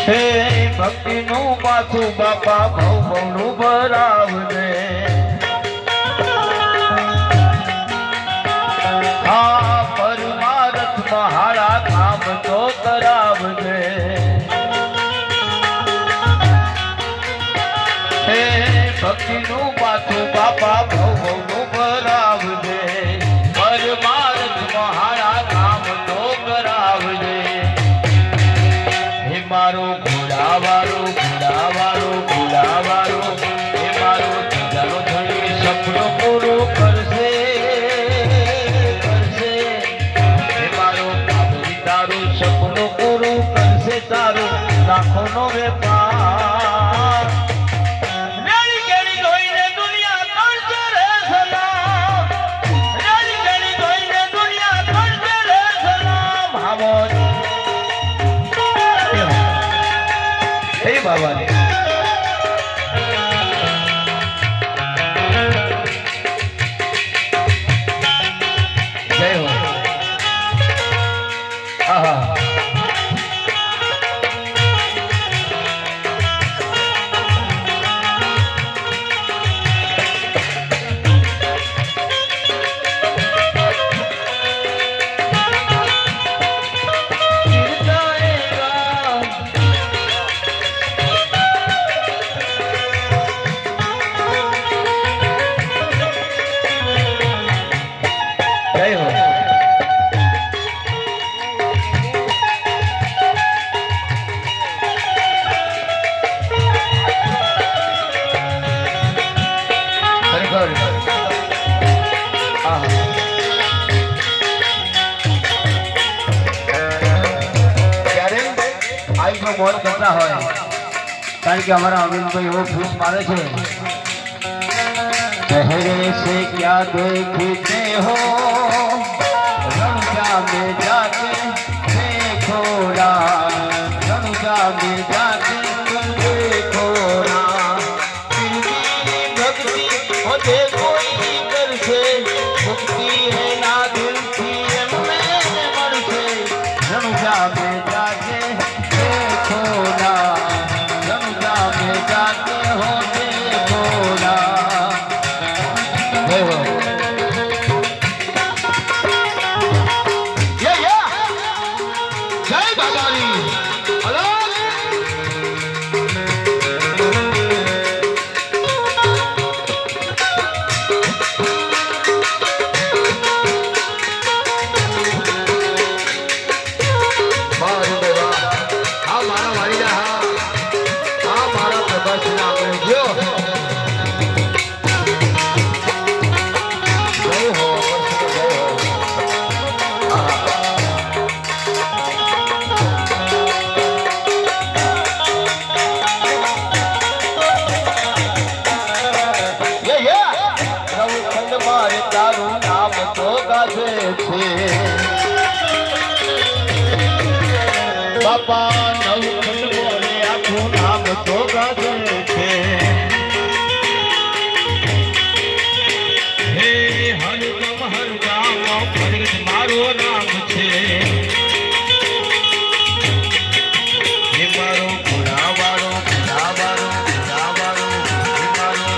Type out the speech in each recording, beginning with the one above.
હે ભક્તિનું પાછું બાપા ભવ ભવનું ભરાવજે હા પરમાર્થમાં હારા કામ તો કરાવજે હે ભક્તિનું પાછું બાપા ભવ ભવનું ભરાવજે પરમાર્થમાં હારા કામ તો કરાવજે હે મારો ઘોડાવાળો ઘોડાવાળો ઘોડાવાળો હે મારો ધજાનો ધણી સપનું પૂરું કરશે કરશે હે મારો કાબરી તારું સપનું પૂરું કરશે તારું લાખોનો વેપાર રેડી કેડી જોઈને દુનિયા કરશે રે સલામ રેડી કેડી જોઈને દુનિયા કરશે રે સલામ હામોદ હે બાબા ને જય હો આહા મોત કરતા હોય કારણ કે અમારા અરવિંદભાઈ એવો ફૂસ મારે છે ચહેરે से क्या देखते हो रंगा में जाके देखो ना रंगा में जाके देखो ना भक्ति होते कोई करसे मुक्ति है ना दिल की मरसे रंगा में जाके देखो ना रंगा में जाके हो देखो ना તારું નામ તો ગાજે છે બાપા નવખંડ બોલે આખું નામ તો ગાજે છે હે હરગમ હરગામ પ્રગટ મારો નામ છે હે મારો ઘોડાવાળો ઘોડાવાળો ઘોડાવાળો હે મારો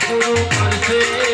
પૂરું કરશે